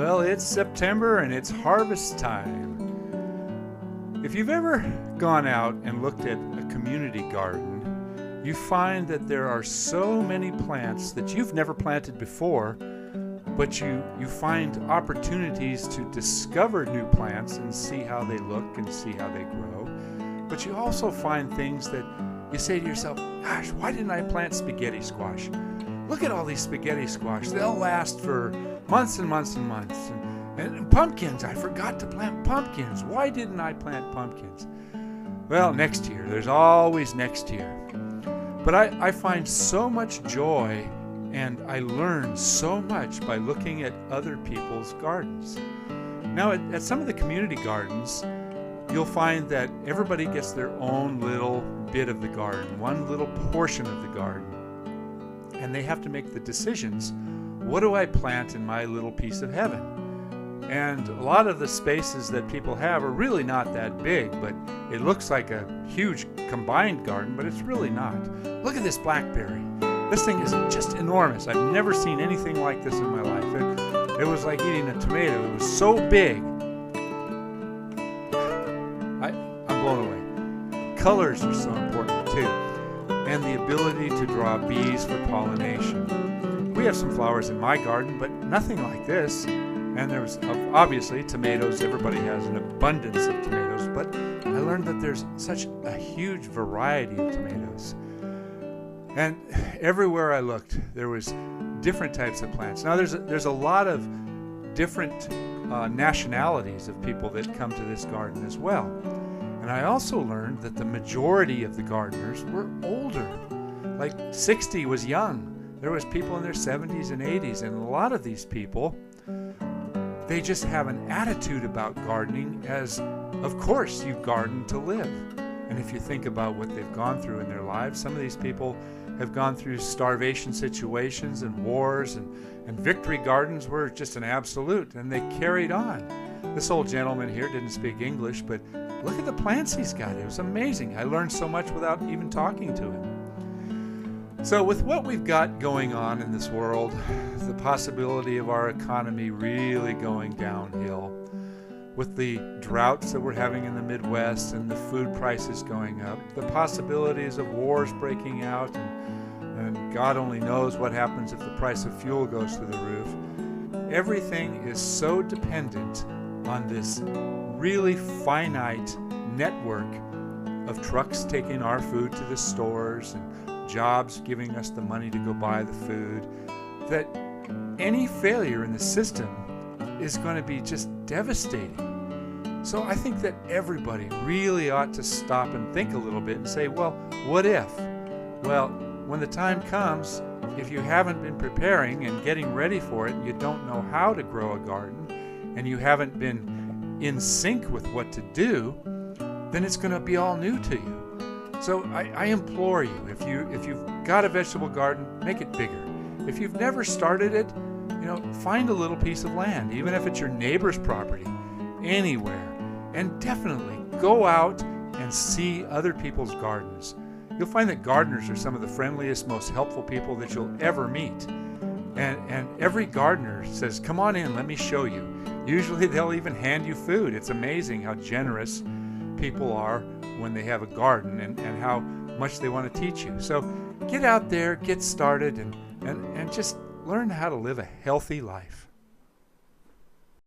Well, it's September and it's harvest time. If you've ever gone out and looked at a community garden, you find that there are so many plants that you've never planted before, but you find opportunities to discover new plants and see how they look and see how they grow. But you also find things that you say to yourself, gosh, why didn't I plant spaghetti squash? Look at all these spaghetti squash. They'll last for months and months and months. And pumpkins, I forgot to plant pumpkins. Why didn't I plant pumpkins? Well, next year. There's always next year. But I find so much joy and I learn so much by looking at other people's gardens. Now, at some of the community gardens, you'll find that everybody gets their own little bit of the garden, one little portion of the garden. And they have to make the decisions, what do I plant in my little piece of heaven? And a lot of the spaces that people have are really not that big, but it looks like a huge combined garden, but it's really not. Look at this blackberry. This thing is just enormous. I've never seen anything like this in my life. It was like eating a tomato. It was so big. I'm blown away. Colors are so important too. And the ability to draw bees for pollination. We have some flowers in my garden, but nothing like this. And there's obviously tomatoes. Everybody has an abundance of tomatoes, but I learned that there's such a huge variety of tomatoes. And everywhere I looked, there was different types of plants. Now there's a lot of different nationalities of people that come to this garden as well. And I also learned that the majority of the gardeners were older. Like 60 was young. There was people in their 70s and 80s, and a lot of these people, they just have an attitude about gardening as, of course, you garden to live. And if you think about what they've gone through in their lives, some of these people have gone through starvation situations and wars, and victory gardens were just an absolute, and they carried on. This old gentleman here didn't speak English, but look at the plants he's got. It was amazing. I learned so much without even talking to him. So with what we've got going on in this world, the possibility of our economy really going downhill, with the droughts that we're having in the Midwest and the food prices going up, the possibilities of wars breaking out, and God only knows what happens if the price of fuel goes through the roof. Everything is so dependent on this really finite network of trucks taking our food to the stores and jobs giving us the money to go buy the food, that any failure in the system is going to be just devastating. So I think that everybody really ought to stop and think a little bit and say, well, what if? Well, when the time comes, if you haven't been preparing and getting ready for it, and you don't know how to grow a garden, and you haven't been in sync with what to do, then it's going to be all new to you. So I implore you, if you've got a vegetable garden, make it bigger. If you've never started it, find a little piece of land, even if it's your neighbor's property, anywhere, and definitely go out and see other people's gardens. You'll find that gardeners are some of the friendliest, most helpful people that you'll ever meet. And every gardener says, come on in, let me show you. Usually they'll even hand you food. It's amazing how generous people are when they have a garden and how much they want to teach you. So get out there, get started, and just learn how to live a healthy life.